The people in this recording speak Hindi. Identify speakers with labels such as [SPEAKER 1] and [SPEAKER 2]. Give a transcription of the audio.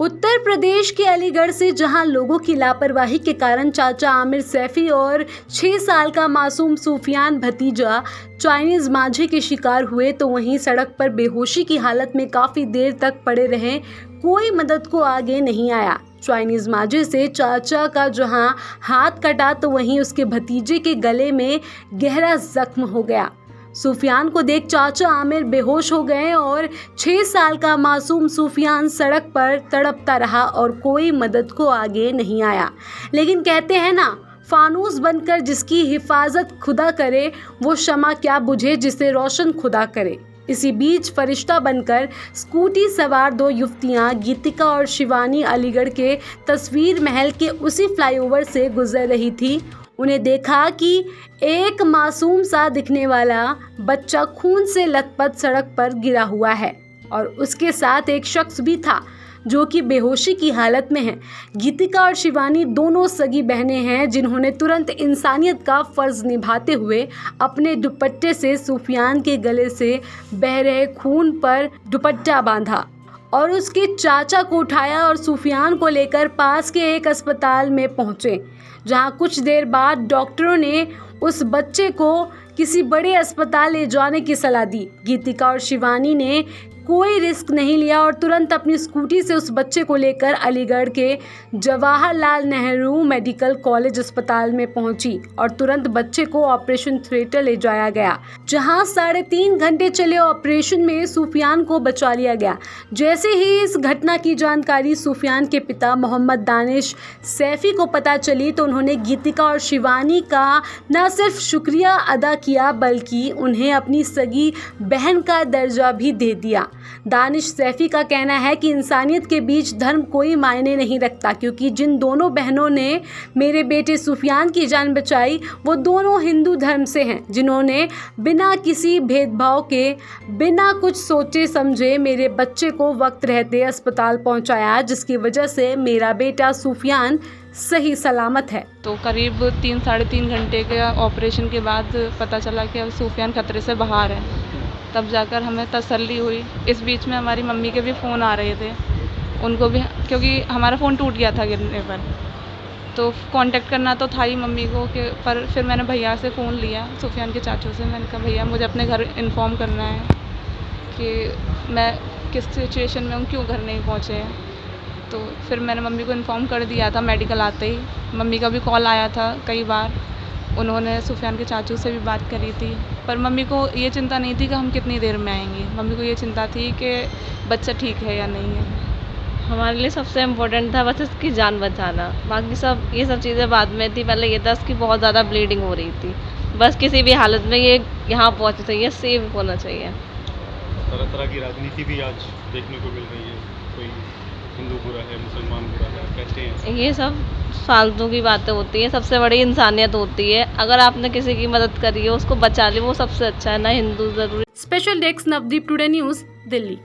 [SPEAKER 1] उत्तर प्रदेश के अलीगढ़ से जहां लोगों की लापरवाही के कारण चाचा आमिर सैफी और 6 साल का मासूम सूफियान भतीजा चाइनीज मांझे के शिकार हुए, तो वहीं सड़क पर बेहोशी की हालत में काफ़ी देर तक पड़े रहे। कोई मदद को आगे नहीं आया। चाइनीज मांझे से चाचा का जहां हाथ कटा, तो वहीं उसके भतीजे के गले में गहरा जख्म हो गया। सूफियान को देख चाचा आमिर बेहोश हो गए और 6 साल का मासूम सूफियान सड़क पर तड़पता रहा और कोई मदद को आगे नहीं आया। लेकिन कहते हैं ना, फानूस बनकर जिसकी हिफाजत खुदा करे, वो शमा क्या बुझे जिसे रोशन खुदा करे। इसी बीच फरिश्ता बनकर स्कूटी सवार 2 युवतियां गीतिका और शिवानी अलीगढ़ के तस्वीर महल के उसी फ्लाईओवर से गुजर रही थी। उन्हें देखा कि एक मासूम सा दिखने वाला बच्चा खून से लथपथ सड़क पर गिरा हुआ है और उसके साथ एक शख्स भी था जो कि बेहोशी की हालत में है। गीतिका और शिवानी दोनों सगी बहनें हैं, जिन्होंने तुरंत इंसानियत का फर्ज निभाते हुए अपने दुपट्टे से सूफियान के गले से बह रहे खून पर दुपट्टा बांधा और उसके चाचा को उठाया और सूफियान को लेकर पास के एक अस्पताल में पहुंचे, जहां कुछ देर बाद डॉक्टरों ने उस बच्चे को किसी बड़े अस्पताल ले जाने की सलाह दी। गीतिका और शिवानी ने कोई रिस्क नहीं लिया और तुरंत अपनी स्कूटी से उस बच्चे को लेकर अलीगढ़ के जवाहरलाल नेहरू मेडिकल कॉलेज अस्पताल में पहुंची और तुरंत बच्चे को ऑपरेशन थिएटर ले जाया गया, जहां 3.5 घंटे चले ऑपरेशन में सूफियान को बचा लिया गया। जैसे ही इस घटना की जानकारी सूफियान के पिता मोहम्मद दानिश सैफी को पता चली, तो उन्होंने गीतिका और शिवानी का न सिर्फ शुक्रिया अदा किया, बल्कि उन्हें अपनी सगी बहन का दर्जा भी दे दिया। दानिश सैफी का कहना है कि इंसानियत के बीच धर्म कोई मायने नहीं रखता, क्योंकि जिन दोनों बहनों ने मेरे बेटे सूफियान की जान बचाई, वो दोनों हिंदू धर्म से हैं, जिन्होंने बिना किसी भेदभाव के, बिना कुछ सोचे समझे मेरे बच्चे को वक्त रहते अस्पताल पहुंचाया, जिसकी वजह से मेरा बेटा सूफियान सही सलामत है।
[SPEAKER 2] तो करीब 3-3.5 घंटे के ऑपरेशन के बाद पता चला कि अब सूफियान खतरे से बाहर है। तब जाकर हमें तसल्ली हुई। इस बीच में हमारी मम्मी के भी फ़ोन आ रहे थे, उनको भी, क्योंकि हमारा फ़ोन टूट गया था गिरने पर, तो कांटेक्ट करना तो था ही मम्मी को पर फिर मैंने भैया से फ़ोन लिया, सूफियान के चाचू से। मैंने कहा भैया मुझे अपने घर इन्फॉर्म करना है कि मैं किस सिचुएशन में हूँ, क्यों घर नहीं पहुँचे हैं। तो फिर मैंने मम्मी को इन्फॉर्म कर दिया था मेडिकल आते ही। मम्मी का भी कॉल आया था कई बार, उन्होंने सूफियान के चाचू से भी बात करी थी, पर मम्मी को ये चिंता नहीं थी कि हम कितनी देर में आएंगे। मम्मी को ये चिंता थी कि बच्चा ठीक है या नहीं है।
[SPEAKER 3] हमारे लिए सबसे इम्पोर्टेंट था बस इसकी जान बचाना, बाकी सब ये सब चीज़ें बाद में थी। पहले ये था इसकी बहुत ज़्यादा ब्लीडिंग हो रही थी, बस किसी भी हालत में ये यहाँ पहुँचना चाहिए, सेफ होना चाहिए।
[SPEAKER 4] तरह तरह की राजनीति भी आज देखने को मिल रही है, कोई हिंदू बुरा है, मुसलमान बुरा है, कहते हैं।
[SPEAKER 3] ये सब फालतू की बातें होती हैं, सबसे बड़ी इंसानियत होती है। अगर आपने किसी की मदद करी है, उसको बचा ली, वो सबसे अच्छा है ना। हिंदू जरूरी।
[SPEAKER 1] Special desk Navdeep today news, Delhi.